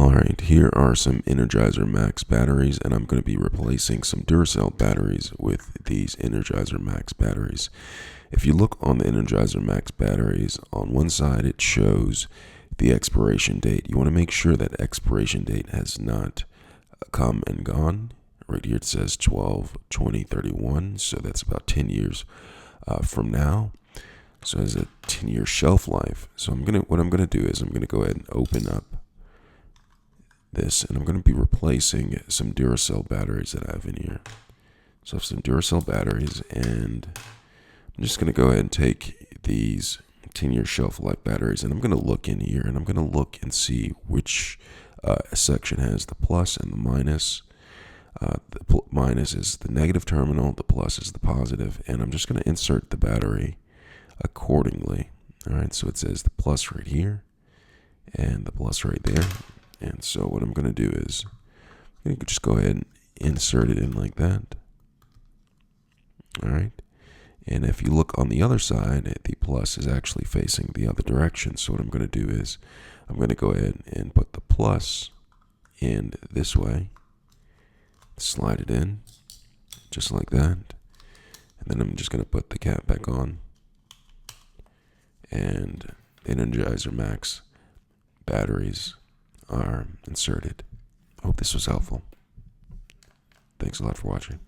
Alright, here are some Energizer Max batteries, and I'm going to be replacing some Duracell batteries with these Energizer Max batteries. If you look on the Energizer Max batteries, on one side it shows the expiration date. You want to make sure that expiration date has not come and gone. Right here it says 12/20/31, so that's about 10 years from now. So it has a 10-year shelf life. So what I'm gonna do is I'm gonna go ahead and open up this, and I'm going to be replacing some Duracell batteries that I have in here. So I have some Duracell batteries, and I'm just going to go ahead and take these 10-year shelf life batteries, and I'm going to look in here, and I'm going to look and see which section has the plus and the minus. The minus is the negative terminal, the plus is the positive, and I'm just going to insert the battery accordingly. All right, so it says the plus right here, and the plus right there. And so what I'm going to do is I'm going to just go ahead and insert it in like that. All right. And if you look on the other side, the plus is actually facing the other direction. So what I'm going to do is I'm going to go ahead and put the plus in this way, slide it in just like that. And then I'm just going to put the cap back on, and Energizer Max batteries are inserted. I hope this was helpful. Thanks a lot for watching.